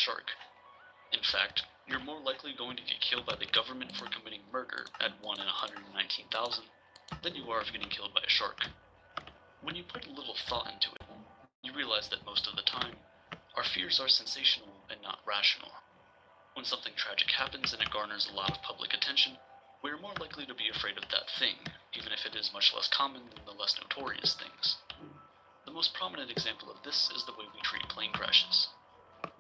shark. In fact, you're more likely going to get killed by the government for committing murder at 1 in 119,000 than you are of getting killed by a shark. When you put a little thought into it, you realize that most of the time, our fears are sensational and not rational. When something tragic happens and it garners a lot of public attention, we are more likely to be afraid of that thing, even if it is much less common than the less notorious things. The most prominent example of this is the way we treat plane crashes.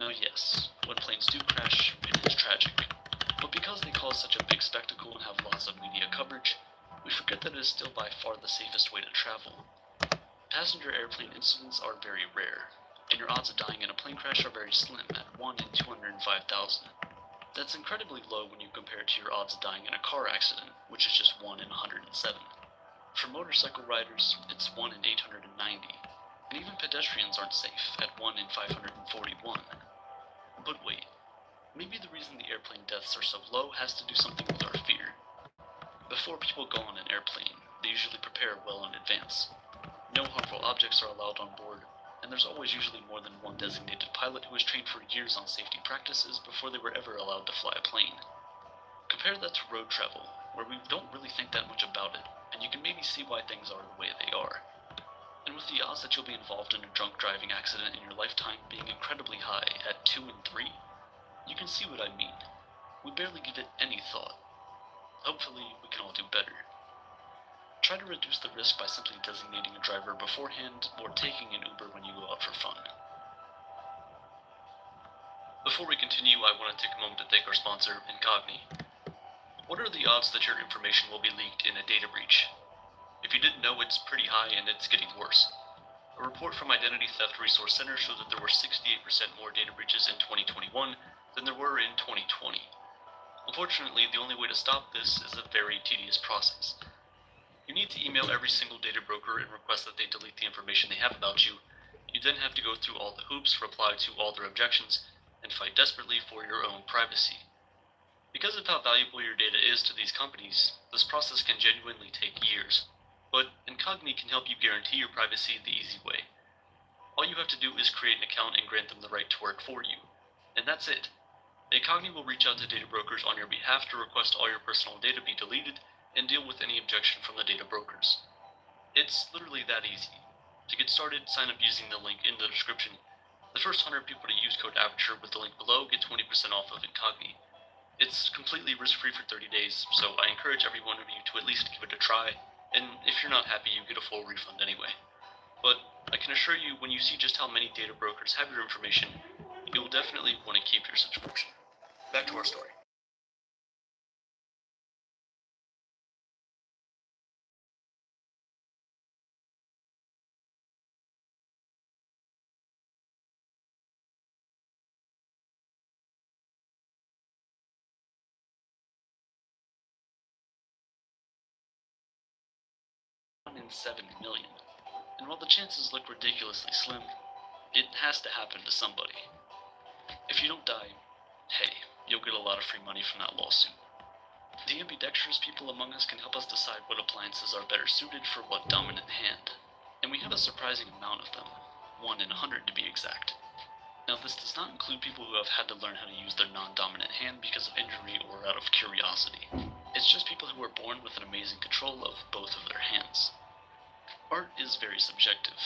Now yes, when planes do crash, it is tragic, but because they cause such a big spectacle and have lots of media coverage, we forget that it is still by far the safest way to travel. Passenger airplane incidents are very rare, and your odds of dying in a plane crash are very slim at 1 in 205,000. That's incredibly low when you compare it to your odds of dying in a car accident, which is just 1 in 107. For motorcycle riders, it's 1 in 890, and even pedestrians aren't safe at 1 in 541. But wait, maybe the reason the airplane deaths are so low has to do something with our fear. Before people go on an airplane, they usually prepare well in advance. No harmful objects are allowed on board, and there's always usually more than one designated pilot who has trained for years on safety practices before they were ever allowed to fly a plane. Compare that to road travel, where we don't really think that much about it, and you can maybe see why things are the way they are. And with the odds that you'll be involved in a drunk driving accident in your lifetime being incredibly high at 2 in 3, you can see what I mean. We barely give it any thought. Hopefully, we can all do better. Try to reduce the risk by simply designating a driver beforehand or taking an Uber when you go out for fun. Before we continue, I want to take a moment to thank our sponsor, Incogni. What are the odds that your information will be leaked in a data breach? If you didn't know, it's pretty high and it's getting worse. A report from Identity Theft Resource Center showed that there were 68% more data breaches in 2021 than there were in 2020. Unfortunately, the only way to stop this is a very tedious process. You need to email every single data broker and request that they delete the information they have about you. You then have to go through all the hoops, reply to all their objections, and fight desperately for your own privacy. Because of how valuable your data is to these companies, this process can genuinely take years. But Incogni can help you guarantee your privacy the easy way. All you have to do is create an account and grant them the right to work for you. And that's it. Incogni will reach out to data brokers on your behalf to request all your personal data be deleted and deal with any objection from the data brokers. It's literally that easy. To get started, sign up using the link in the description. The first 100 people to use code Aperture with the link below get 20% off of Incogni. It's completely risk-free for 30 days, so I encourage every one of you to at least give it a try, and if you're not happy, you get a full refund anyway. But I can assure you, when you see just how many data brokers have your information, you will definitely want to keep your subscription. Back to our story. In 7 million. And while the chances look ridiculously slim, it has to happen to somebody. If you don't die, hey, you'll get a lot of free money from that lawsuit. The ambidextrous people among us can help us decide what appliances are better suited for what dominant hand. And we have a surprising amount of them, 1 in 100 to be exact. Now this does not include people who have had to learn how to use their non-dominant hand because of injury or out of curiosity. It's just people who are born with an amazing control of both of their hands. Art is very subjective.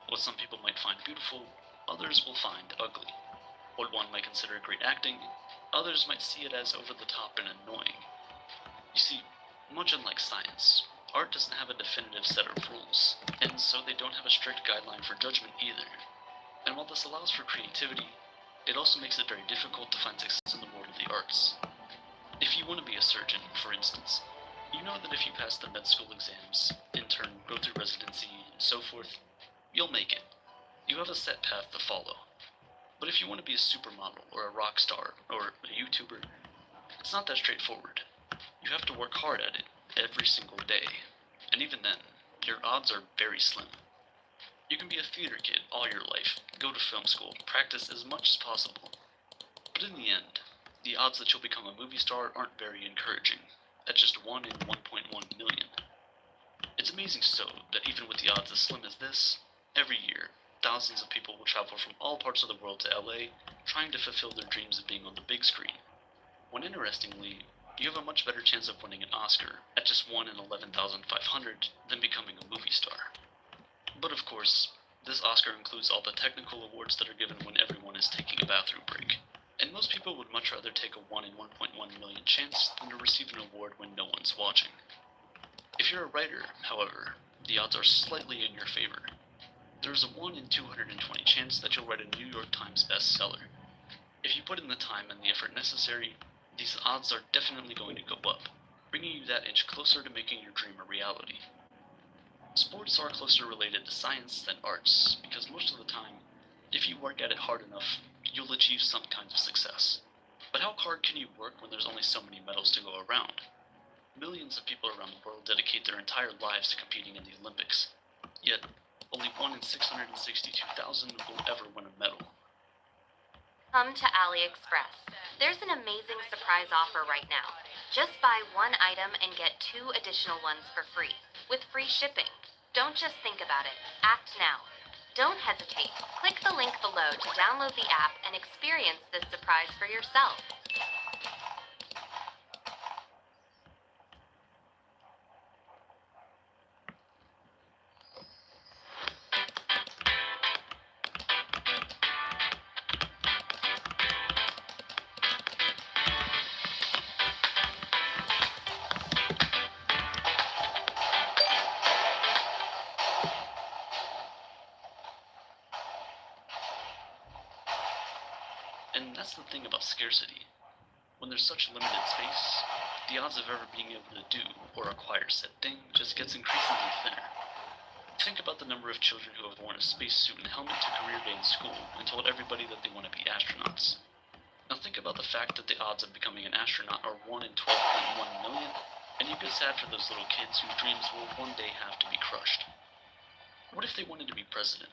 What some people might find beautiful, others will find ugly. What one might consider great acting, others might see it as over the top and annoying. You see, much unlike science, art doesn't have a definitive set of rules, and so they don't have a strict guideline for judgment either. And while this allows for creativity, it also makes it very difficult to find success in the world of the arts. If you want to be a surgeon, for instance, you know that if you pass the med school exams, intern, go through residency, and so forth, you'll make it. You have a set path to follow. But if you want to be a supermodel, or a rock star, or a YouTuber, it's not that straightforward. You have to work hard at it, every single day. And even then, your odds are very slim. You can be a theater kid all your life, go to film school, practice as much as possible. But in the end, the odds that you'll become a movie star aren't very encouraging, at just 1 in 1.1 million. It's amazing so that even with the odds as slim as this, every year, Thousands of people will travel from all parts of the world to LA, trying to fulfill their dreams of being on the big screen. When interestingly, you have a much better chance of winning an Oscar at just 1 in 11,500 than becoming a movie star. But of course, this Oscar includes all the technical awards that are given when everyone is taking a bathroom break. And most people would much rather take a 1 in 1.1 million chance than to receive an award when no one's watching. If you're a writer, however, the odds are slightly in your favor. There's a 1 in 220 chance that you'll write a New York Times bestseller. If you put in the time and the effort necessary, these odds are definitely going to go up, bringing you that inch closer to making your dream a reality. Sports are closer related to science than arts, because most of the time, if you work at it hard enough, you'll achieve some kind of success. But how hard can you work when there's only so many medals to go around? Millions of people around the world dedicate their entire lives to competing in the Olympics, yet only 1 in 662,000 will ever win a medal. Come to AliExpress. There's an amazing surprise offer right now. Just buy one item and get 2 additional ones for free, with free shipping. Don't just think about it, act now. Don't hesitate. Click the link below to download the app and experience this surprise for yourself. And that's the thing about scarcity. When there's such limited space, the odds of ever being able to do or acquire said thing just gets increasingly thinner. Think about the number of children who have worn a spacesuit and helmet to career day in school and told everybody that they want to be astronauts. Now think about the fact that the odds of becoming an astronaut are 1 in 12.1 million, and you get sad for those little kids whose dreams will one day have to be crushed. What if they wanted to be president?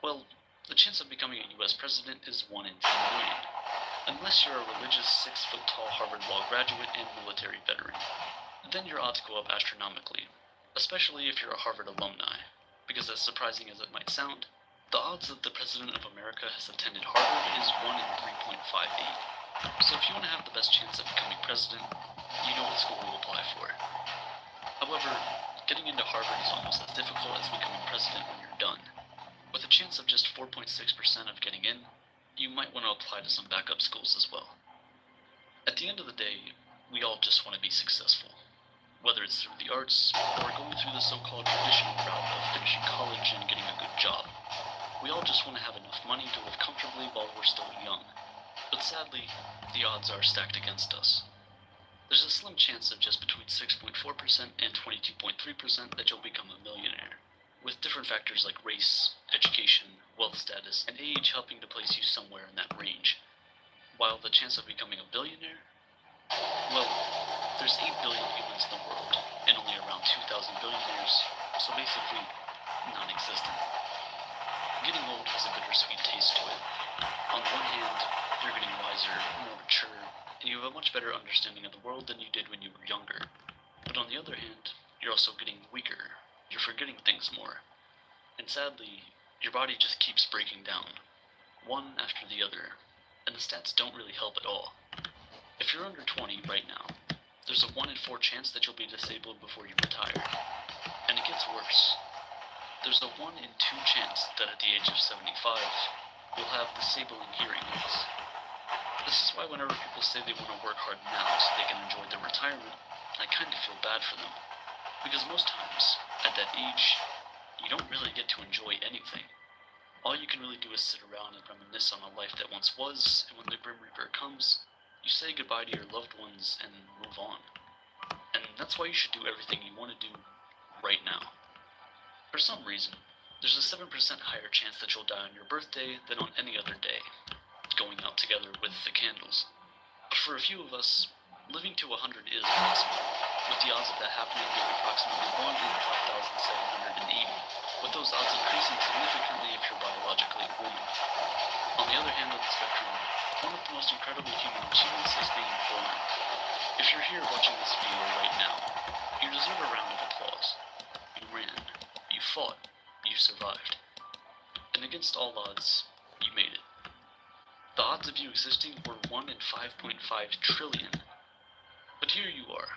Well, the chance of becoming a US president is 1 in 10 million, unless you're a religious 6-foot-tall Harvard Law graduate and military veteran. Then your odds go up astronomically, especially if you're a Harvard alumni, because as surprising as it might sound, the odds that the President of America has attended Harvard is 1 in 3.58. So if you want to have the best chance of becoming president, you know what school to apply for. However, getting into Harvard is almost as difficult as becoming president when you're done. With a chance of just 4.6% of getting in, you might want to apply to some backup schools as well. At the end of the day, we all just want to be successful. Whether it's through the arts, or going through the so-called traditional route of finishing college and getting a good job. We all just want to have enough money to live comfortably while we're still young. But sadly, the odds are stacked against us. There's a slim chance of just between 6.4% and 22.3% that you'll become a millionaire, with different factors like race, education, wealth status, and age helping to place you somewhere in that range. While the chance of becoming a billionaire? Well, there's 8 billion humans in the world, and only around 2,000 billionaires, so basically, non-existent. Getting old has a bittersweet taste to it. On the one hand, you're getting wiser, more mature, and you have a much better understanding of the world than you did when you were younger. But on the other hand, you're also getting weaker. You're forgetting things more. And sadly, your body just keeps breaking down, one after the other, and the stats don't really help at all. If you're under 20 right now, there's a 1 in 4 chance that you'll be disabled before you retire. And it gets worse. There's a 1 in 2 chance that at the age of 75, you'll have disabling hearing aids. This is why whenever people say they want to work hard now so they can enjoy their retirement, I kind of feel bad for them. Because most times, at that age, you don't really get to enjoy anything. All you can really do is sit around and reminisce on a life that once was, and when the Grim Reaper comes, you say goodbye to your loved ones and move on. And that's why you should do everything you want to do right now. For some reason, there's a 7% higher chance that you'll die on your birthday than on any other day, going out together with the candles. But for a few of us, living to 100 is possible, with the odds of that happening being approximately 1 in 5,780, with those odds increasing significantly if you're biologically a woman. On the other hand of the spectrum, one of the most incredible human achievements is being born. If you're here watching this video right now, you deserve a round of applause. You ran, you fought, you survived. And against all odds, you made it. The odds of you existing were 1 in 5.5 trillion. But here you are.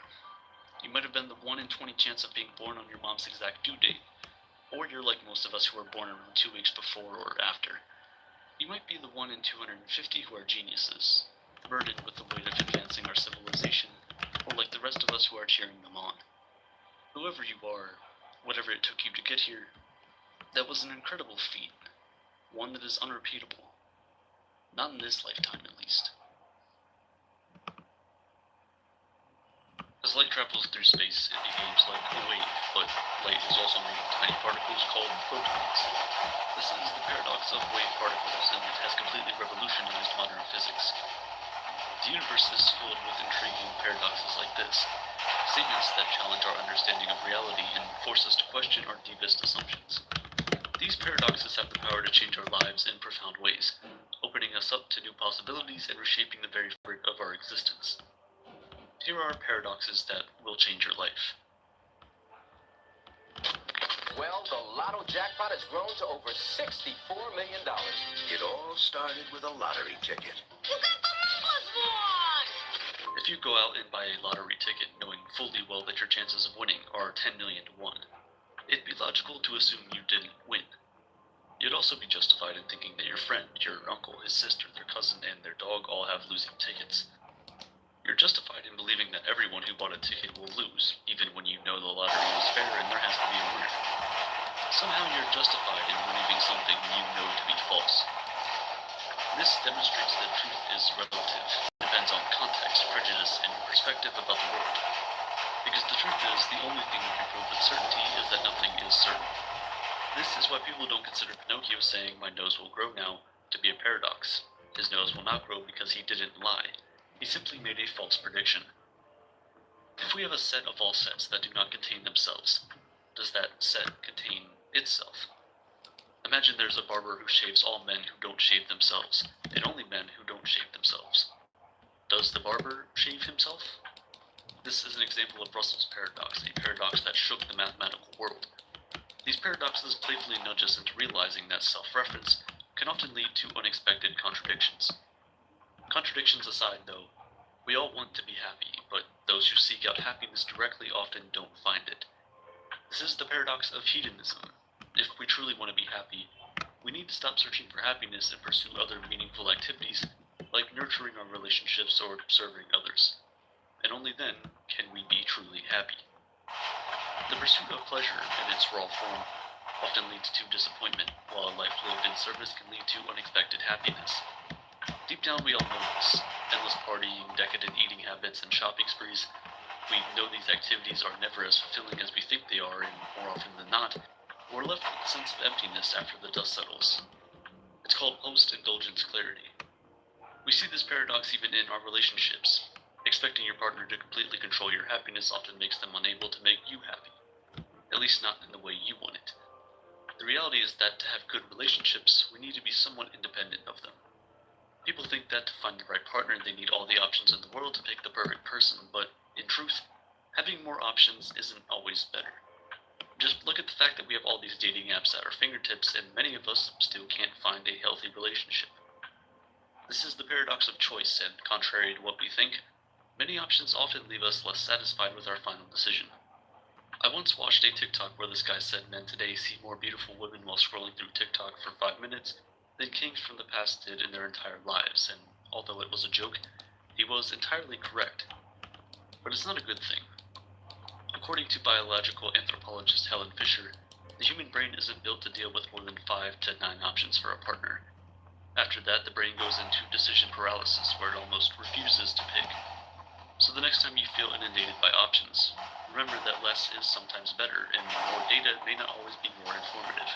You might have been the 1 in 20 chance of being born on your mom's exact due date, or you're like most of us who are born around 2 weeks before or after. You might be the 1 in 250 who are geniuses, burdened with the weight of advancing our civilization, or like the rest of us who are cheering them on. Whoever you are, whatever it took you to get here, that was an incredible feat, one that is unrepeatable. Not in this lifetime, at least. As light travels through space, it behaves like a wave, but light is also made of tiny particles called photons. This is the paradox of wave particles, and it has completely revolutionized modern physics. The universe is filled with intriguing paradoxes like this, statements that challenge our understanding of reality and force us to question our deepest assumptions. These paradoxes have the power to change our lives in profound ways, opening us up to new possibilities and reshaping the very fabric of our existence. Here are paradoxes that will change your life. Well, the lotto jackpot has grown to over $64 million. It all started with a lottery ticket. You got the numbers wrong! If you go out and buy a lottery ticket knowing fully well that your chances of winning are 10 million to 1, it'd be logical to assume you didn't win. You'd also be justified in thinking that your friend, your uncle, his sister, their cousin, and their dog all have losing tickets. You're justified in believing that everyone who bought a ticket will lose, even when you know the lottery is fair and there has to be a winner. Somehow you're justified in believing something you know to be false. This demonstrates that truth is relative, depends on context, prejudice, and your perspective about the world. Because the truth is, the only thing you can prove with certainty is that nothing is certain. This is why people don't consider Pinocchio saying, "My nose will grow now," to be a paradox. His nose will not grow because he didn't lie. He simply made a false prediction. If we have a set of all sets that do not contain themselves, does that set contain itself? Imagine there's a barber who shaves all men who don't shave themselves, and only men who don't shave themselves. Does the barber shave himself? This is an example of Russell's paradox, a paradox that shook the mathematical world. These paradoxes playfully nudge us into realizing that self-reference can often lead to unexpected contradictions. Contradictions aside, though, we all want to be happy, but those who seek out happiness directly often don't find it. This is the paradox of hedonism. If we truly want to be happy, we need to stop searching for happiness and pursue other meaningful activities, like nurturing our relationships or serving others. And only then can we be truly happy. The pursuit of pleasure, in its raw form, often leads to disappointment, while a life lived in service can lead to unexpected happiness. Deep down we all know this. Endless partying, decadent eating habits, and shopping sprees. We know these activities are never as fulfilling as we think they are, and more often than not, we're left with a sense of emptiness after the dust settles. It's called post-indulgence clarity. We see this paradox even in our relationships. Expecting your partner to completely control your happiness often makes them unable to make you happy. At least not in the way you want it. The reality is that to have good relationships, we need to be somewhat independent of them. People think that to find the right partner, they need all the options in the world to pick the perfect person, but in truth, having more options isn't always better. Just look at the fact that we have all these dating apps at our fingertips, and many of us still can't find a healthy relationship. This is the paradox of choice, and contrary to what we think, many options often leave us less satisfied with our final decision. I once watched a TikTok where this guy said men today see more beautiful women while scrolling through TikTok for 5 minutes than kings from the past did in their entire lives, and although it was a joke, he was entirely correct. But it's not a good thing. According to biological anthropologist Helen Fisher, the human brain isn't built to deal with more than 5 to 9 options for a partner. After that, the brain goes into decision paralysis, where it almost refuses to pick. So the next time you feel inundated by options, remember that less is sometimes better, and more data may not always be more informative.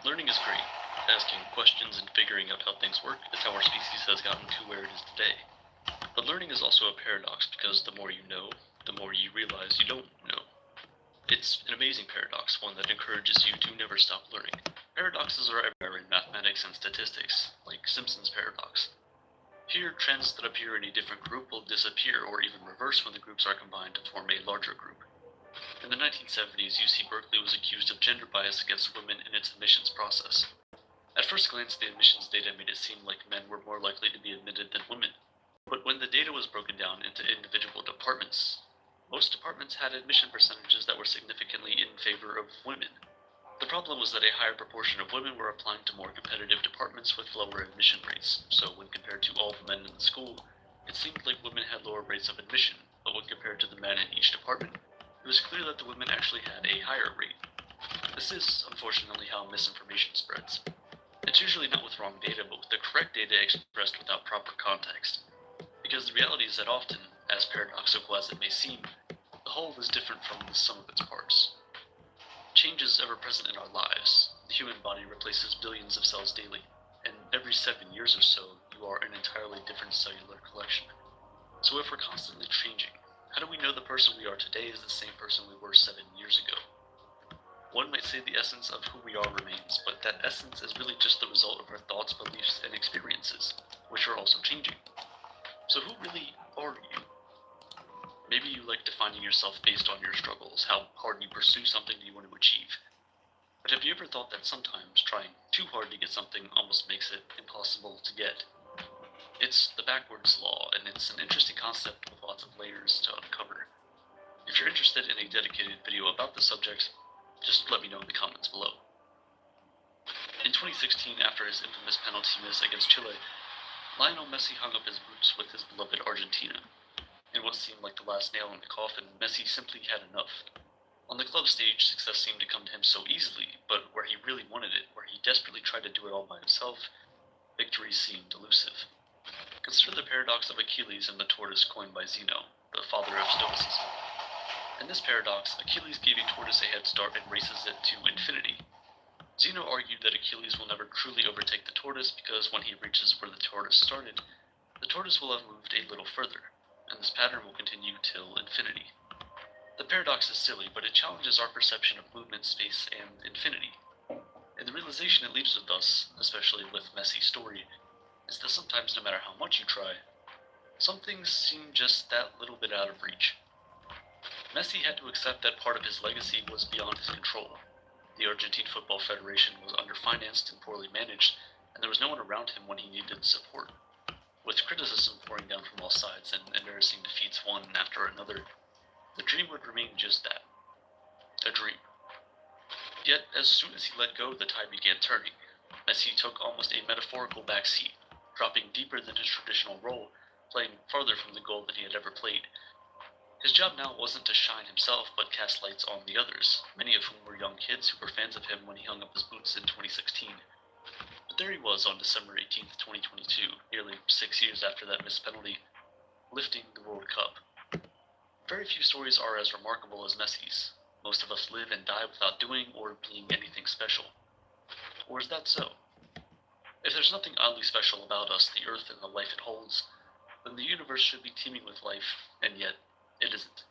Learning is great. Asking questions and figuring out how things work is how our species has gotten to where it is today. But learning is also a paradox because the more you know, the more you realize you don't know. It's an amazing paradox, one that encourages you to never stop learning. Paradoxes are everywhere in mathematics and statistics, like Simpson's paradox. Here, trends that appear in a different group will disappear or even reverse when the groups are combined to form a larger group. In the 1970s, UC Berkeley was accused of gender bias against women in its admissions process. At first glance, the admissions data made it seem like men were more likely to be admitted than women. But when the data was broken down into individual departments, most departments had admission percentages that were significantly in favor of women. The problem was that a higher proportion of women were applying to more competitive departments with lower admission rates, so when compared to all the men in the school, it seemed like women had lower rates of admission, but when compared to the men in each department, it was clear that the women actually had a higher rate. This is, unfortunately, how misinformation spreads. It's usually not with wrong data, but with the correct data expressed without proper context. Because the reality is that often, as paradoxical as it may seem, the whole is different from the sum of its parts. Change is ever present in our lives. The human body replaces billions of cells daily, and every 7 years or so, you are an entirely different cellular collection. So if we're constantly changing, how do we know the person we are today is the same person we were 7 years ago? One might say the essence of who we are remains, but that essence is really just the result of our thoughts, beliefs, and experiences, which are also changing. So who really are you? Maybe you like defining yourself based on your struggles, how hard you pursue something you want to achieve. But have you ever thought that sometimes trying too hard to get something almost makes it impossible to get? It's the backwards law, and it's an interesting concept with lots of layers to uncover. If you're interested in a dedicated video about the subject, just let me know in the comments below. In 2016, after his infamous penalty miss against Chile, Lionel Messi hung up his boots with his beloved Argentina. In what seemed like the last nail in the coffin, Messi simply had enough. On the club stage, success seemed to come to him so easily, but where he really wanted it, where he desperately tried to do it all by himself, victory seemed elusive. Consider the paradox of Achilles and the tortoise coined by Zeno, the father of Stoicism. In this paradox, Achilles gave a tortoise a head start and races it to infinity. Zeno argued that Achilles will never truly overtake the tortoise because when he reaches where the tortoise started, the tortoise will have moved a little further, and this pattern will continue till infinity. The paradox is silly, but it challenges our perception of movement, space, and infinity. And the realization it leaves with us, especially with Messi's story, is that sometimes no matter how much you try, some things seem just that little bit out of reach. Messi had to accept that part of his legacy was beyond his control. The Argentine Football Federation was underfinanced and poorly managed, and there was no one around him when he needed support. With criticism pouring down from all sides and embarrassing defeats one after another, the dream would remain just that, a dream. Yet, as soon as he let go, the tide began turning. Messi took almost a metaphorical backseat, dropping deeper than his traditional role, playing farther from the goal than he had ever played. His job now wasn't to shine himself, but cast lights on the others, many of whom were young kids who were fans of him when he hung up his boots in 2016. But there he was on December 18th, 2022, nearly 6 years after that missed penalty, lifting the World Cup. Very few stories are as remarkable as Messi's. Most of us live and die without doing or being anything special. Or is that so? If there's nothing oddly special about us, the Earth, and the life it holds, then the universe should be teeming with life, and yet it isn't.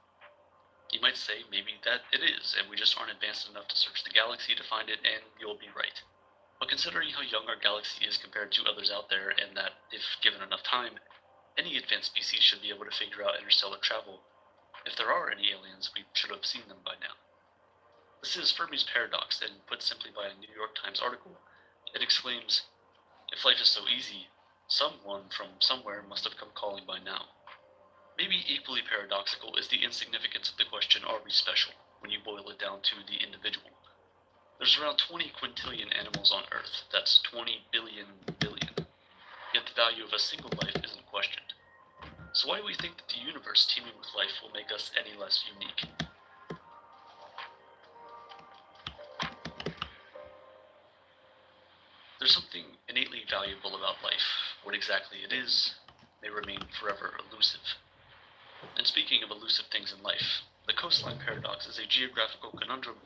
You might say maybe that it is, and we just aren't advanced enough to search the galaxy to find it, and you'll be right. But considering how young our galaxy is compared to others out there, and that, if given enough time, any advanced species should be able to figure out interstellar travel, if there are any aliens, we should have seen them by now. This is Fermi's paradox, and put simply by a New York Times article, it exclaims, "If life is so easy, someone from somewhere must have come calling by now." Maybe equally paradoxical is the insignificance of the question, are we special, when you boil it down to the individual. There's around 20 quintillion animals on Earth, that's 20 billion billion, yet the value of a single life isn't questioned. So why do we think that the universe teeming with life will make us any less unique? There's something innately valuable about life. What exactly it is may remain forever elusive. And speaking of elusive things in life, the coastline paradox is a geographical conundrum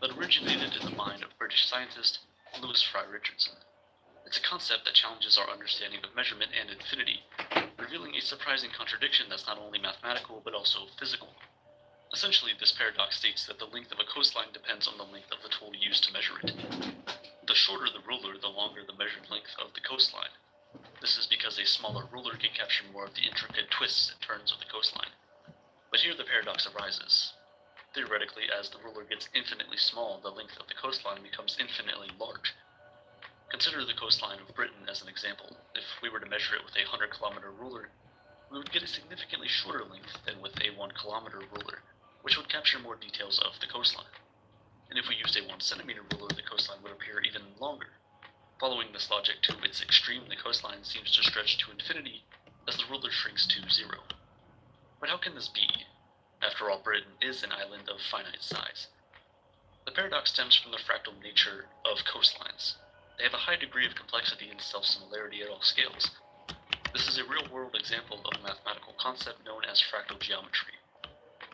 that originated in the mind of British scientist Lewis Fry Richardson. It's a concept that challenges our understanding of measurement and infinity, revealing a surprising contradiction that's not only mathematical but also physical. Essentially, this paradox states that the length of a coastline depends on the length of the tool used to measure it. The shorter the ruler, the longer the measured length of the coastline. This is because a smaller ruler can capture more of the intricate twists and turns of the coastline. But here the paradox arises. Theoretically, as the ruler gets infinitely small, the length of the coastline becomes infinitely large. Consider the coastline of Britain as an example. If we were to measure it with a 100-kilometer ruler, we would get a significantly shorter length than with a 1-kilometer ruler, which would capture more details of the coastline. And if we used a 1-centimeter ruler, the coastline would appear even longer. Following this logic to its extreme, the coastline seems to stretch to infinity as the ruler shrinks to zero. But how can this be? After all, Britain is an island of finite size. The paradox stems from the fractal nature of coastlines. They have a high degree of complexity and self-similarity at all scales. This is a real-world example of a mathematical concept known as fractal geometry.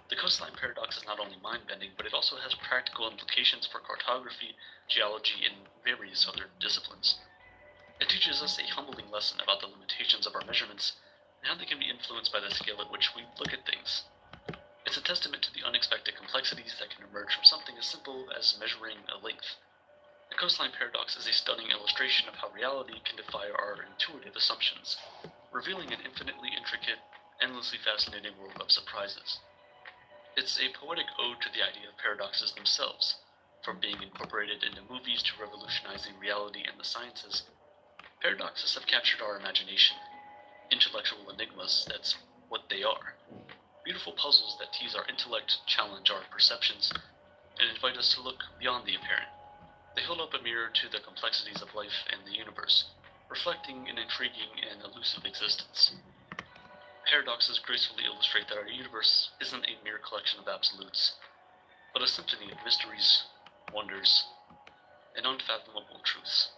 The coastline paradox is not only mind-bending, but it also has practical implications for cartography, geology, and various other disciplines. It teaches us a humbling lesson about the limitations of our measurements and how they can be influenced by the scale at which we look at things. It's a testament to the unexpected complexities that can emerge from something as simple as measuring a length. The coastline paradox is a stunning illustration of how reality can defy our intuitive assumptions, revealing an infinitely intricate, endlessly fascinating world of surprises. It's a poetic ode to the idea of paradoxes themselves. From being incorporated into movies to revolutionizing reality and the sciences, paradoxes have captured our imagination. Intellectual enigmas, that's what they are. Beautiful puzzles that tease our intellect, challenge our perceptions, and invite us to look beyond the apparent. They hold up a mirror to the complexities of life and the universe, reflecting an intriguing and elusive existence. Paradoxes gracefully illustrate that our universe isn't a mere collection of absolutes, but a symphony of mysteries, wonders, and unfathomable truths.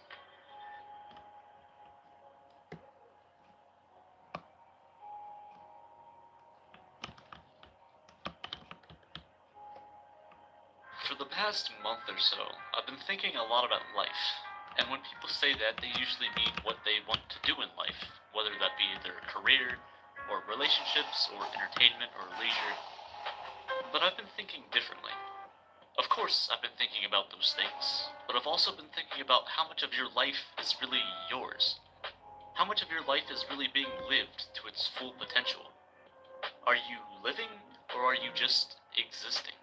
For the past month or so, I've been thinking a lot about life, and when people say that, they usually mean what they want to do in life, whether that be their career, or relationships, or entertainment, or leisure. But I've been thinking differently. Of course, I've been thinking about those things, but I've also been thinking about how much of your life is really yours. How much of your life is really being lived to its full potential. Are you living, or are you just existing?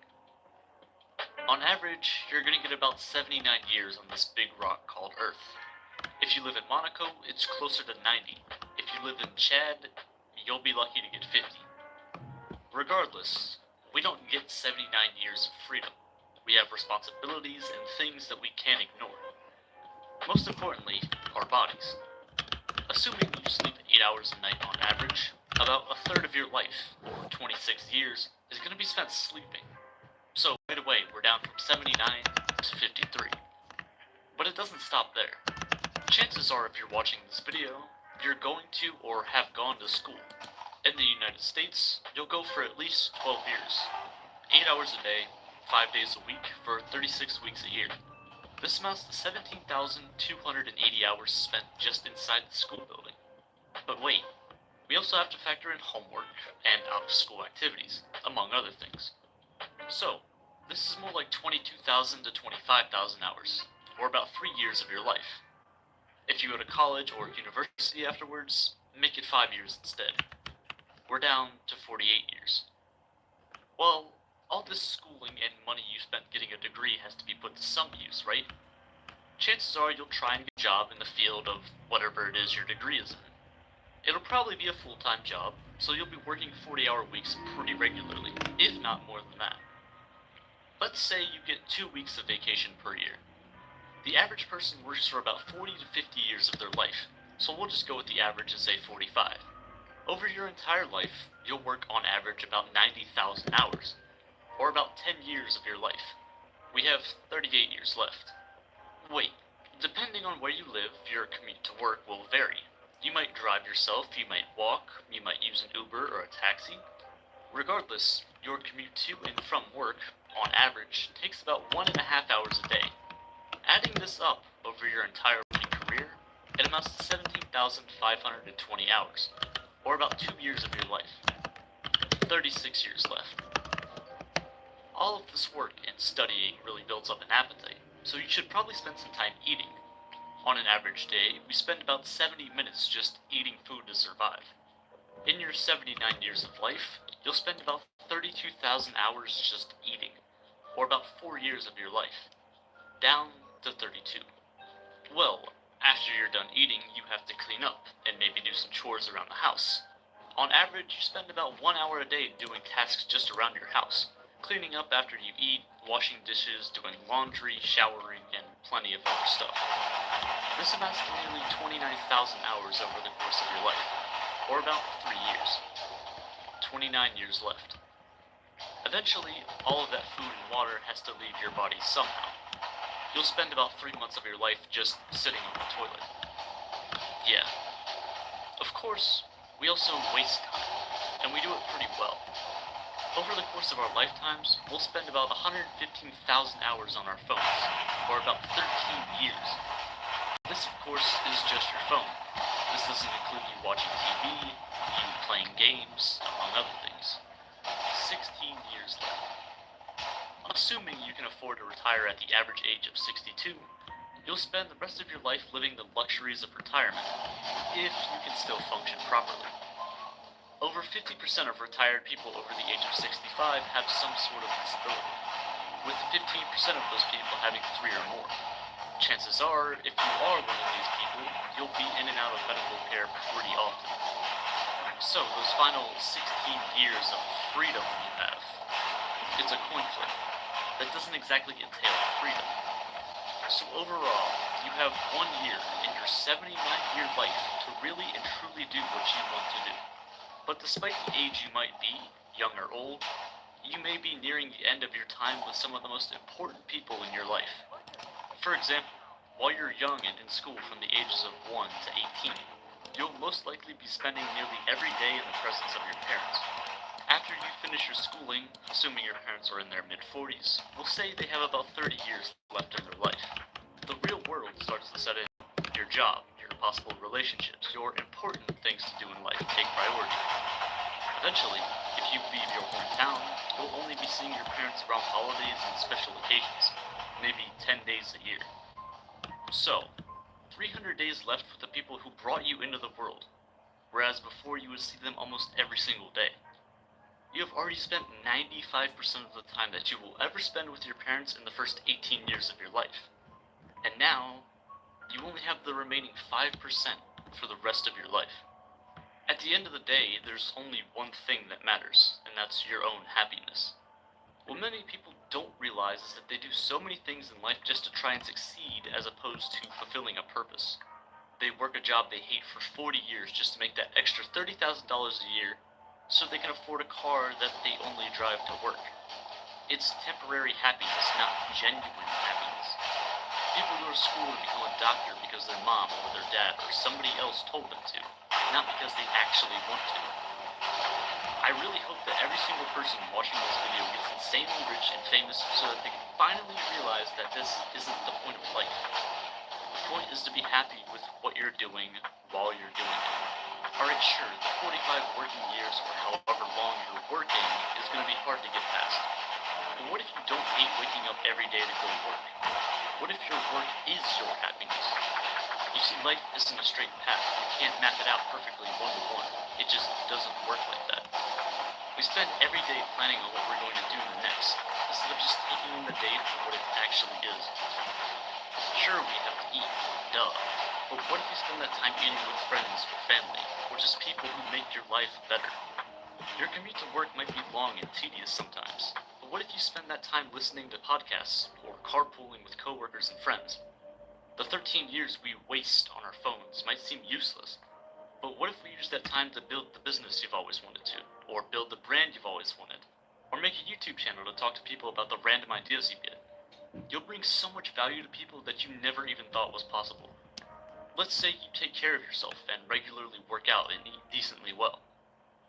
On average, you're gonna get about 79 years on this big rock called Earth. If you live in Monaco, it's closer to 90. If you live in Chad, you'll be lucky to get 50. Regardless, we don't get 79 years of freedom. We have responsibilities and things that we can't ignore. Most importantly, our bodies. Assuming you sleep 8 hours a night on average, about a third of your life, or 26 years, is going to be spent sleeping. So right away, we're down from 79 to 53. But it doesn't stop there. Chances are, if you're watching this video, you're going to or have gone to school. In the United States, you'll go for at least 12 years. 8 hours a day, 5 days a week, for 36 weeks a year. This amounts to 17,280 hours spent just inside the school building. But wait, we also have to factor in homework and out-of-school activities, among other things. So, this is more like 22,000 to 25,000 hours, or about 3 years of your life. If you go to college or university afterwards, make it 5 years instead. We're down to 48 years. Well, all this schooling and money you spent getting a degree has to be put to some use, right? Chances are you'll try and get a job in the field of whatever it is your degree is in. It'll probably be a full-time job, so you'll be working 40-hour weeks pretty regularly, if not more than that. Let's say you get 2 weeks of vacation per year. The average person works for about 40 to 50 years of their life, so we'll just go with the average and say 45. Over your entire life, you'll work on average about 90,000 hours, or about 10 years of your life. We have 38 years left. Wait, depending on where you live, your commute to work will vary. You might drive yourself, you might walk, you might use an Uber or a taxi. Regardless, your commute to and from work, on average, takes about 1.5 hours a day. Adding this up over your entire working career, it amounts to 17,520 hours, or about 2 years of your life. 36 years left. All of this work and studying really builds up an appetite, so you should probably spend some time eating. On an average day, we spend about 70 minutes just eating food to survive. In your 79 years of life, you'll spend about 32,000 hours just eating, or about 4 years of your life. Down to 32. Well, After you're done eating, you have to clean up and maybe do some chores around the house. On average, you spend about 1 hour a day doing tasks just around your house. Cleaning up after you eat, washing dishes, doing laundry, showering, and plenty of other stuff. This amounts to nearly 29,000 hours over the course of your life, or about 3 years. 29 years left. Eventually, all of that food and water has to leave your body somehow. You'll spend about 3 months of your life just sitting on the toilet. Yeah. Of course, we also waste time, and we do it pretty well. Over the course of our lifetimes, we'll spend about 115,000 hours on our phones, or about 13 years. This, of course, is just your phone. This doesn't include you watching TV, you playing games, among other things. 16 years left. Assuming you can afford to retire at the average age of 62, you'll spend the rest of your life living the luxuries of retirement, if you can still function properly. Over 50% of retired people over the age of 65 have some sort of disability, with 15% of those people having 3 or more. Chances are, if you are one of these people, you'll be in and out of medical care pretty often. So, those final 16 years of freedom you have, it's a coin flip. That doesn't exactly entail freedom. So overall, you have 1 year in your 79-year life to really and truly do what you want to do. But despite the age you might be, young or old, you may be nearing the end of your time with some of the most important people in your life. For example, while you're young and in school from the ages of 1 to 18, you'll most likely be spending nearly every day in the presence of your parents. After you finish your schooling, assuming your parents are in their mid-40s, we'll say they have about 30 years left in their life. The real world starts to set in. Your job, your possible relationships, your important things to do in life take priority. Eventually, if you leave your hometown, you'll only be seeing your parents around holidays and special occasions, maybe 10 days a year. So, 300 days left with the people who brought you into the world, whereas before you would see them almost every single day. You have already spent 95% of the time that you will ever spend with your parents in the first 18 years of your life. And now, you only have the remaining 5% for the rest of your life. At the end of the day, there's only one thing that matters, and that's your own happiness. What many people don't realize is that they do so many things in life just to try and succeed as opposed to fulfilling a purpose. They work a job they hate for 40 years just to make that extra $30,000 a year so they can afford a car that they only drive to work. It's temporary happiness, not genuine happiness. People go to school to become a doctor because their mom or their dad or somebody else told them to, not because they actually want to. I really hope that every single person watching this video gets insanely rich and famous so that they can finally realize that this isn't the point of life. The point is to be happy with what you're doing while you're doing it. Alright, sure, the 45 working years or however long you're working is going to be hard to get past. But what if you don't hate waking up every day to go to work? What if your work is your happiness? You see, life isn't a straight path. You can't map it out perfectly one-to-one. It just doesn't work like that. We spend every day planning on what we're going to do next, instead of just taking in the day for what it actually is. Sure, we have to eat, duh. But what if you spend that time eating with friends or family, or just people who make your life better? Your commute to work might be long and tedious sometimes, but what if you spend that time listening to podcasts, or carpooling with coworkers and friends? The 13 years we waste on our phones might seem useless, but what if we use that time to build the business you've always wanted to, or build the brand you've always wanted, or make a YouTube channel to talk to people about the random ideas you get? You'll bring so much value to people that you never even thought was possible. Let's say you take care of yourself and regularly work out and eat decently well.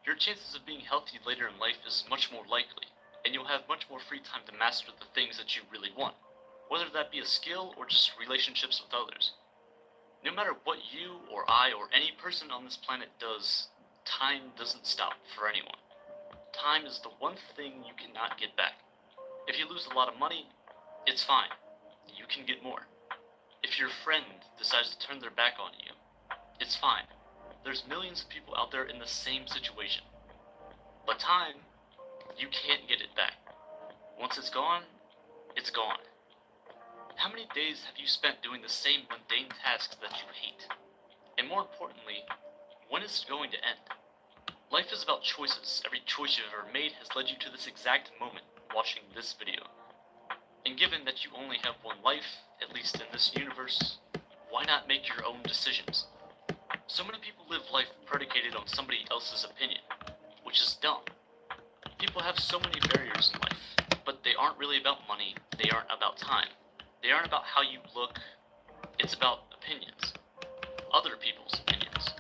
Your chances of being healthy later in life is much more likely, and you'll have much more free time to master the things that you really want, whether that be a skill or just relationships with others. No matter what you or I or any person on this planet does, time doesn't stop for anyone. Time is the one thing you cannot get back. If you lose a lot of money, it's fine. You can get more. If your friend decides to turn their back on you, it's fine. There's millions of people out there in the same situation. But time, you can't get it back. Once it's gone, it's gone. How many days have you spent doing the same mundane tasks that you hate? And more importantly, when is it going to end? Life is about choices. Every choice you've ever made has led you to this exact moment watching this video. And given that you only have one life, at least in this universe, why not make your own decisions? So many people live life predicated on somebody else's opinion, which is dumb. People have so many barriers in life, but they aren't really about money, they aren't about time, they aren't about how you look, it's about opinions. Other people's opinions.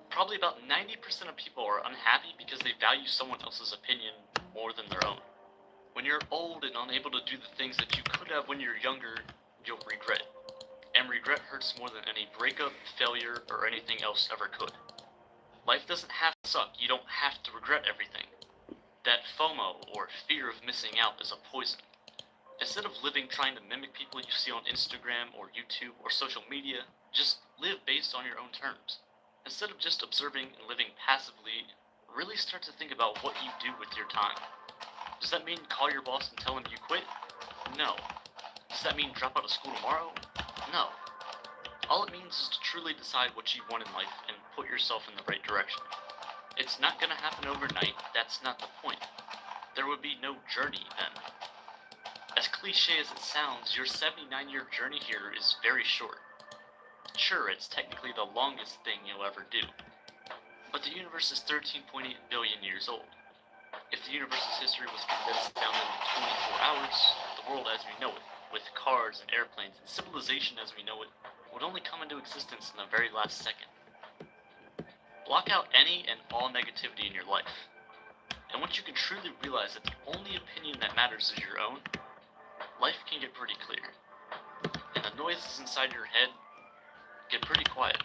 Probably about 90% of people are unhappy because they value someone else's opinion more than their own. When you're old and unable to do the things that you could have when you're younger, you'll regret it. And regret hurts more than any breakup, failure, or anything else ever could. Life doesn't have to suck. You don't have to regret everything. That FOMO, or fear of missing out, is a poison. Instead of living trying to mimic people you see on Instagram or YouTube or social media, just live based on your own terms. Instead of just observing and living passively, really start to think about what you do with your time. Does that mean call your boss and tell him you quit? No. Does that mean drop out of school tomorrow? No. All it means is to truly decide what you want in life and put yourself in the right direction. It's not gonna happen overnight, that's not the point. There would be no journey then. As cliche as it sounds, your 79-year journey here is very short. Sure, it's technically the longest thing you'll ever do. But the universe is 13.8 billion years old. If the universe's history was condensed down into 24 hours, the world as we know it, with cars and airplanes and civilization as we know it, would only come into existence in the very last second. Block out any and all negativity in your life. And once you can truly realize that the only opinion that matters is your own, life can get pretty clear. And the noises inside your head get pretty quiet.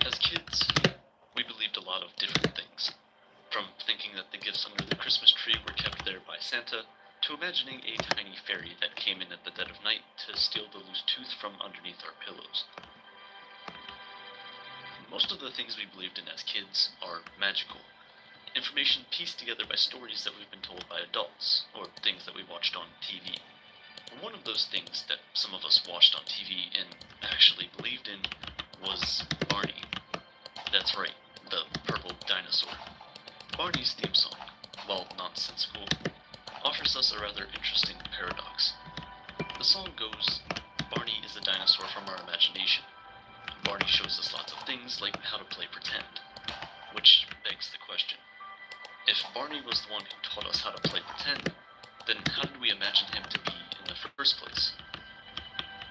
As kids, we believed a lot of different things. From thinking that the gifts under the Christmas tree were kept there by Santa, to imagining a tiny fairy that came in at the dead of night to steal the loose tooth from underneath our pillows. Most of the things we believed in as kids are magical. Information pieced together by stories that we've been told by adults, or things that we watched on TV. One of those things that some of us watched on TV and actually believed in was Barney. That's right, the purple dinosaur. Barney's theme song, while nonsensical, offers us a rather interesting paradox. The song goes, Barney is a dinosaur from our imagination. Barney shows us lots of things like how to play pretend. Which begs the question, if Barney was the one who taught us how to play pretend, then how did we imagine him to be in the first place?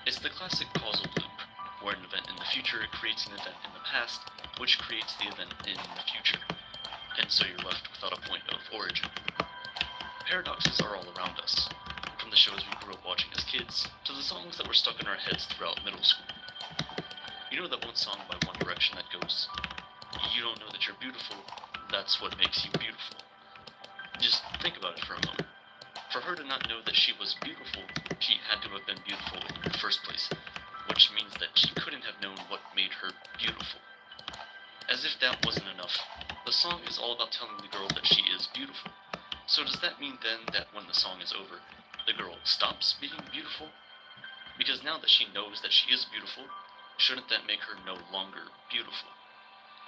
It's the classic causal loop, where an event in the future creates an event in the past, which creates the event in the future. And so you're left without a point of origin. Paradoxes are all around us, from the shows we grew up watching as kids, to the songs that were stuck in our heads throughout middle school. You know that one song by One Direction that goes, "You don't know that you're beautiful, that's what makes you beautiful." Just think about it for a moment. For her to not know that she was beautiful, she had to have been beautiful in the first place, which means that she couldn't have known what made her beautiful. As if that wasn't enough, the song is all about telling the girl that she is beautiful. So does that mean then that when the song is over, the girl stops being beautiful? Because now that she knows that she is beautiful, shouldn't that make her no longer beautiful?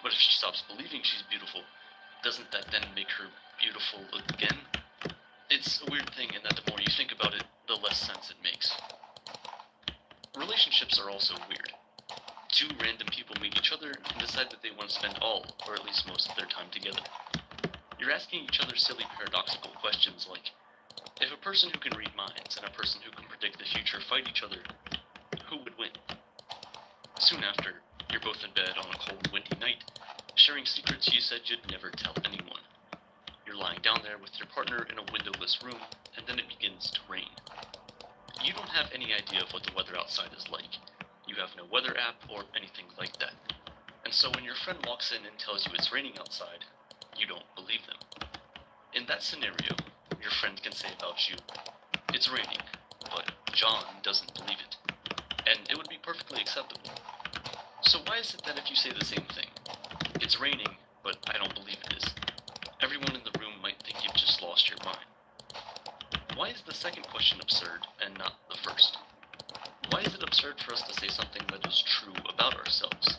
But if she stops believing she's beautiful, doesn't that then make her beautiful again? It's a weird thing in that the more you think about it, the less sense it makes. Relationships are also weird. Two random people meet each other and decide that they want to spend all, or at least most of their time together. You're asking each other silly paradoxical questions like, if a person who can read minds and a person who can predict the future fight each other, who would win? Soon after, you're both in bed on a cold, windy night, sharing secrets you said you'd never tell anyone. You're lying down there with your partner in a windowless room, and then it begins to rain. You don't have any idea of what the weather outside is like. You have no weather app or anything like that. And so when your friend walks in and tells you it's raining outside, you don't believe them. In that scenario, your friend can say about you, "It's raining," but John doesn't believe it. And it would be perfectly acceptable. So why is it that if you say the same thing, It's raining, but I don't believe it is. Everyone in the room might think you've just lost your mind. Why is the second question absurd and not the first? Why is it absurd for us to say something that is true about ourselves?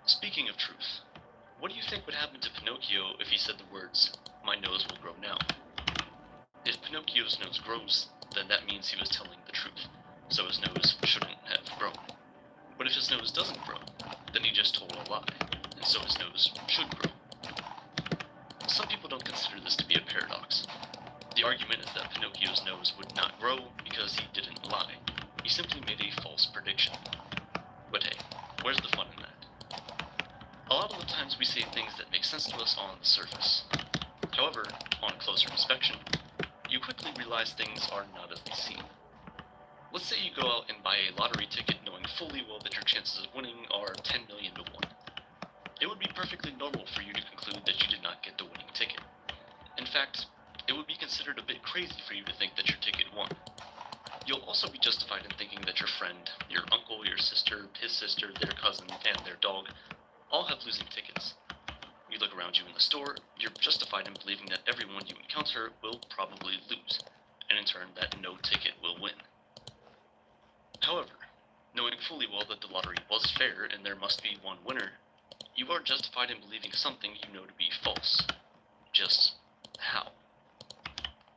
Speaking of truth, what do you think would happen to Pinocchio if he said the words, "My nose will grow now"? If Pinocchio's nose grows, then that means he was telling the truth, so his nose shouldn't have grown. But if his nose doesn't grow, then he just told a lie, and so his nose should grow. Some people don't consider this to be a paradox. The argument is that Pinocchio's nose would not grow because he didn't lie. He simply made a false prediction. But hey, where's the fun in that? A lot of the times we say things that make sense to us on the surface. However, on closer inspection, you quickly realize things are not as they seem. Let's say you go out and buy a lottery ticket knowing fully well that your chances of winning are 10 million to 1. It would be perfectly normal for you to conclude that you did not get the winning ticket. In fact, it would be considered a bit crazy for you to think that your ticket won. You'll also be justified in thinking that your friend, your uncle, your sister, his sister, their cousin, and their dog all have losing tickets. You look around you in the store, you're justified in believing that everyone you encounter will probably lose, and in turn that no ticket will win. However, knowing fully well that the lottery was fair and there must be one winner, you are justified in believing something you know to be false. Just how?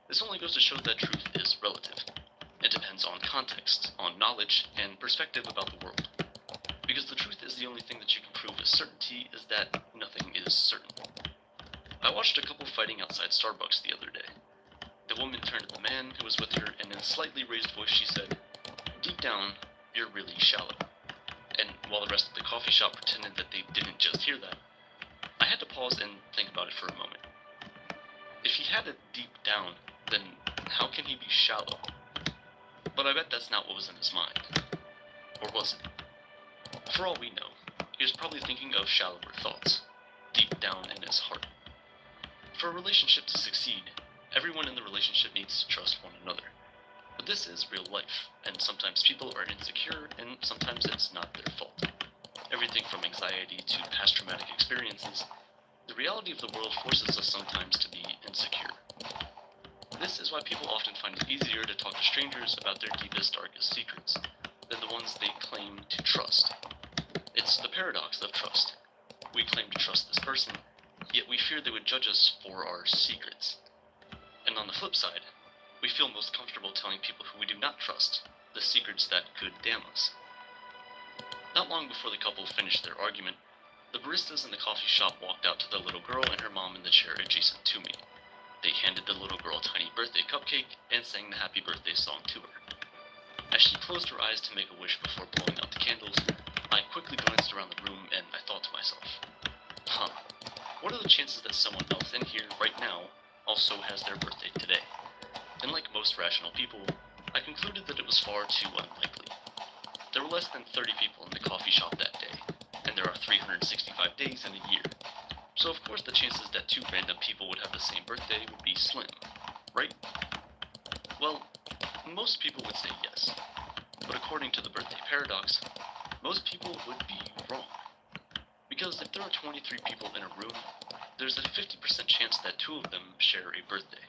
This only goes to show that truth is relative. It depends on context, on knowledge, and perspective about the world. Because the truth is the only thing that you can prove with certainty is that nothing is certain. I watched a couple fighting outside Starbucks the other day. The woman turned to the man who was with her, and in a slightly raised voice she said, "Deep down, you're really shallow." And while the rest of the coffee shop pretended that they didn't just hear that, I had to pause and think about it for a moment. If he had it deep down, then how can he be shallow? But I bet that's not what was in his mind. Or was it? For all we know, he was probably thinking of shallower thoughts, deep down in his heart. For a relationship to succeed, everyone in the relationship needs to trust one another. But this is real life, and sometimes people are insecure, and sometimes it's not their fault. Everything from anxiety to past traumatic experiences, the reality of the world forces us sometimes to be insecure. This is why people often find it easier to talk to strangers about their deepest, darkest secrets than the ones they claim to trust. It's the paradox of trust. We claim to trust this person, yet we fear they would judge us for our secrets. And on the flip side, we feel most comfortable telling people who we do not trust the secrets that could damn us. Not long before the couple finished their argument, the baristas in the coffee shop walked out to the little girl and her mom in the chair adjacent to me. They handed the little girl a tiny birthday cupcake and sang the happy birthday song to her. As she closed her eyes to make a wish before blowing out the candles, I quickly glanced around the room and I thought to myself, what are the chances that someone else in here right now also has their birthday today? And like most rational people, I concluded that it was far too unlikely. There were less than 30 people in the coffee shop that day, and there are 365 days in a year. So of course the chances that two random people would have the same birthday would be slim, right? Well, most people would say yes. But according to the birthday paradox, most people would be wrong. Because if there are 23 people in a room, there's a 50% chance that two of them share a birthday.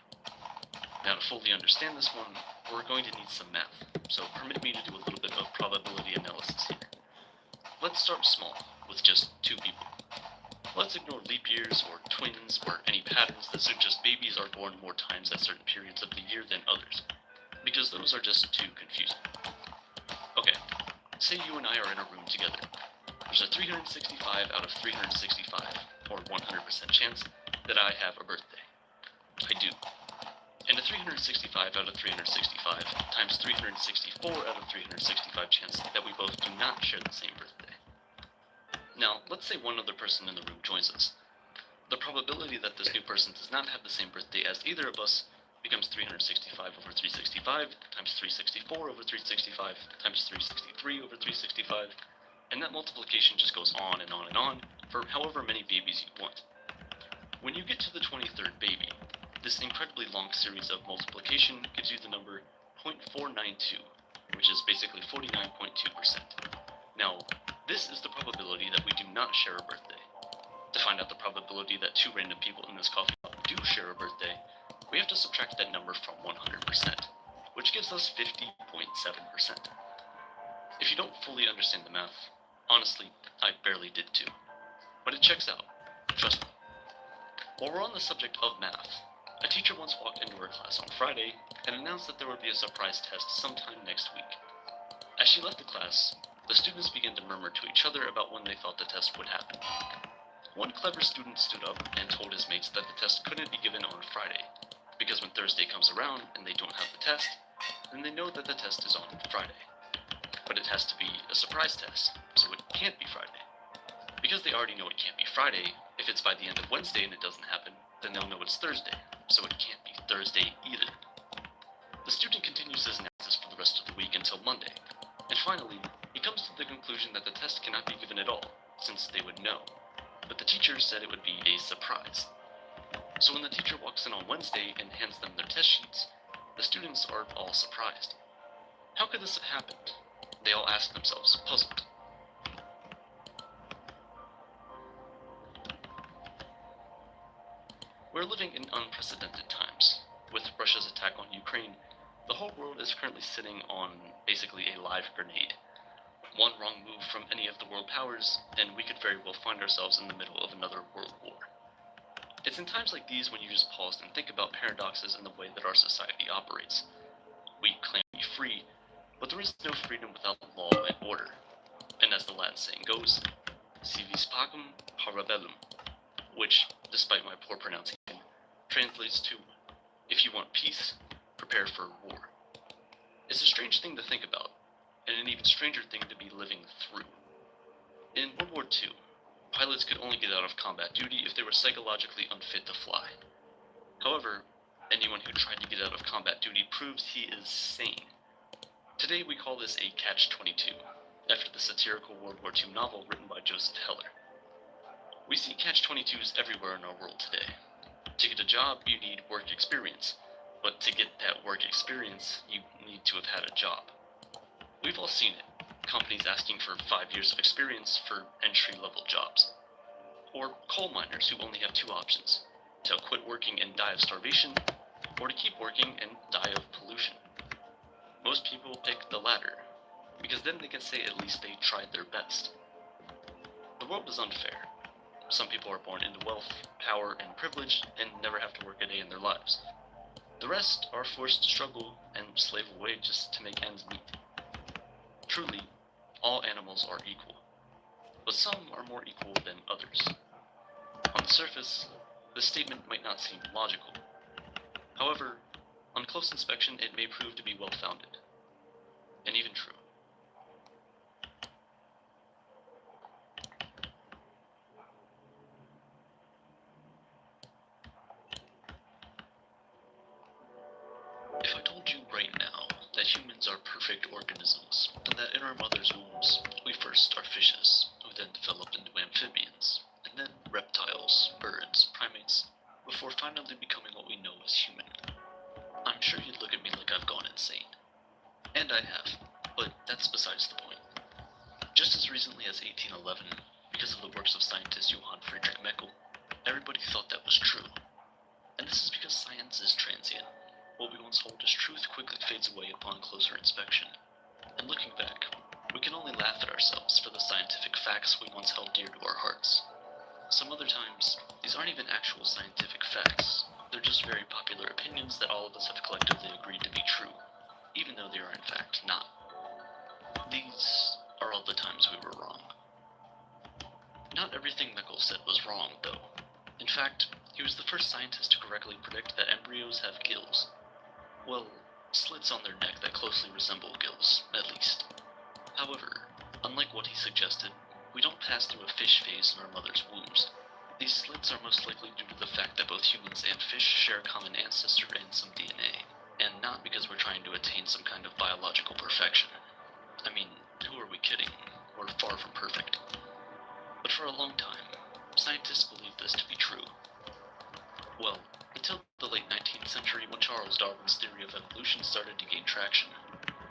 Now to fully understand this one, we're going to need some math, so permit me to do a little bit of probability analysis here. Let's start small, with just two people. Let's ignore leap years, or twins, or any patterns that suggest babies are born more times at certain periods of the year than others, because those are just too confusing. Okay, say you and I are in a room together. There's a 365 out of 365, or 100% chance, that I have a birthday. I do. And a 365 out of 365 times 364 out of 365 chance that we both do not share the same birthday. Now, let's say one other person in the room joins us. The probability that this new person does not have the same birthday as either of us becomes 365 over 365 times 364 over 365 times 363 over 365, and that multiplication just goes on and on and on for however many babies you want. When you get to the 23rd baby, this incredibly long series of multiplication gives you the number 0.492, which is basically 49.2%. Now, this is the probability that we do not share a birthday. find out the probability that two random people in this coffee shop do share a birthday, we have to subtract that number from 100%, which gives us 50.7%. If you don't fully understand the math, honestly, I barely did too. But it checks out, trust me. While we're on the subject of math, a teacher once walked into her class on Friday and announced that there would be a surprise test sometime next week. As she left the class, the students began to murmur to each other about when they thought the test would happen. One clever student stood up and told his mates that the test couldn't be given on Friday, because when Thursday comes around and they don't have the test, then they know that the test is on Friday. But it has to be a surprise test, so it can't be Friday. Because they already know it can't be Friday, if it's by the end of Wednesday and it doesn't happen, then they'll know it's Thursday, so it can't be Thursday either. The student continues his analysis for the rest of the week until Monday, and finally, he comes to the conclusion that the test cannot be given at all, since they would know. But the teacher said it would be a surprise. So when the teacher walks in on Wednesday and hands them their test sheets, the students are all surprised. How could this have happened? They all ask themselves, puzzled. We're living in unprecedented times. With Russia's attack on Ukraine, the whole world is currently sitting on basically a live grenade. One wrong move from any of the world powers, and we could very well find ourselves in the middle of another world war. It's in times like these when you just pause and think about paradoxes in the way that our society operates. We claim to be free, but there is no freedom without law and order. And as the Latin saying goes, si vis pacem, para bellum, which, despite my poor pronunciation, translates to, if you want peace, prepare for war. It's a strange thing to think about, and an even stranger thing to be living through. In World War II, pilots could only get out of combat duty if they were psychologically unfit to fly. However, anyone who tried to get out of combat duty proves he is sane. Today we call this a catch-22, after the satirical World War II novel written by Joseph Heller. We see catch-22s everywhere in our world today. To get a job, you need work experience, but to get that work experience, you need to have had a job. We've all seen it, companies asking for 5 years of experience for entry-level jobs. Or coal miners who only have two options, to quit working and die of starvation, or to keep working and die of pollution. Most people pick the latter, because then they can say at least they tried their best. The world is unfair. Some people are born into wealth, power, and privilege and never have to work a day in their lives. The rest are forced to struggle and slave away just to make ends meet. Truly, all animals are equal, but some are more equal than others. On the surface, this statement might not seem logical. However, on close inspection it may prove to be well-founded, and even true. If I told you right now that humans are perfect organisms, and that in our mother's wombs we first are fishes, who then develop into amphibians, and then reptiles, birds, primates, before finally becoming what we know as human, I'm sure you'd look at me like I've gone insane. And I have, but that's besides the point. Just as recently as 1811, because of the works of scientist Johann Friedrich Meckel, everybody thought that was true. And this is because science is transient. What we once hold as truth quickly fades away upon closer inspection. And looking back, we can only laugh at ourselves for the scientific facts we once held dear to our hearts. Some other times, these aren't even actual scientific facts. They're just very popular opinions that all of us have collectively agreed to be true, even though they are in fact not. These are all the times we were wrong. Not everything Meckel said was wrong, though. In fact, he was the first scientist to correctly predict that embryos have gills. Well, slits on their neck that closely resemble gills, at least. However, unlike what he suggested, we don't pass through a fish phase in our mother's wombs. These slits are most likely due to the fact that both humans and fish share a common ancestor and some DNA, and not because we're trying to attain some kind of biological perfection. I mean, who are we kidding? We're far from perfect. But for a long time, scientists believed this to be true. Well, until the late 19th century when Charles Darwin's theory of evolution started to gain traction.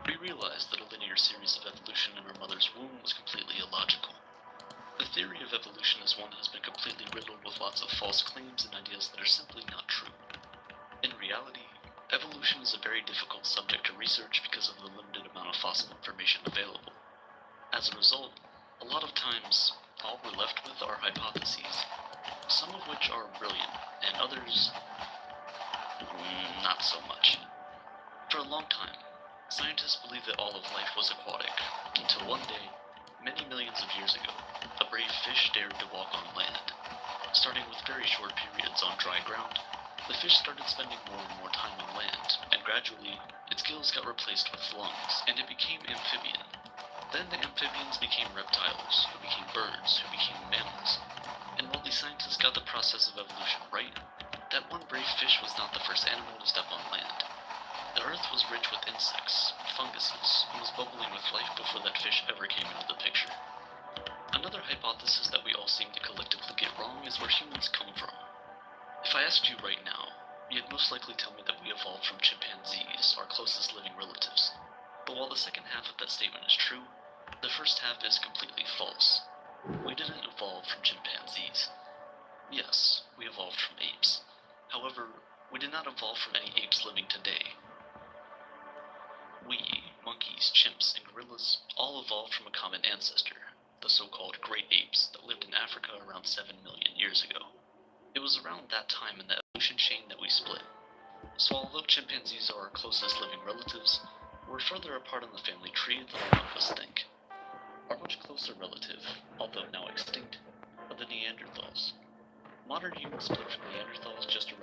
We realized that a linear series of evolution in our mother's womb was completely illogical. The theory of evolution is one that has been completely riddled with lots of false claims and ideas that are simply not true. In reality, evolution is a very difficult subject to research because of the limited amount of fossil information available. As a result, a lot of times, all we're left with are hypotheses, some of which are brilliant, and others, not so much. For a long time, scientists believed that all of life was aquatic, until one day, many millions of years ago, a brave fish dared to walk on land. Starting with very short periods on dry ground, the fish started spending more and more time on land, and gradually, its gills got replaced with lungs, and it became amphibian. Then the amphibians became reptiles, who became birds, who became mammals. And while the scientists got the process of evolution right, that one brave fish was not the first animal to step on land. The earth was rich with insects, funguses, and was bubbling with life before that fish ever came into the picture. Another hypothesis that we all seem to collectively get wrong is where humans come from. If I asked you right now, you'd most likely tell me that we evolved from chimpanzees, our closest living relatives. But while the second half of that statement is true, the first half is completely false. We didn't evolve from chimpanzees. Yes, we evolved from apes. However, we did not evolve from any apes living today. We, monkeys, chimps, and gorillas, all evolved from a common ancestor, the so-called great apes that lived in Africa around 7 million years ago. It was around that time in the evolution chain that we split. So although chimpanzees are our closest living relatives, we're further apart on the family tree than a lot of us think. Our much closer relative, although now extinct, are the Neanderthals. Modern humans split from Neanderthals just around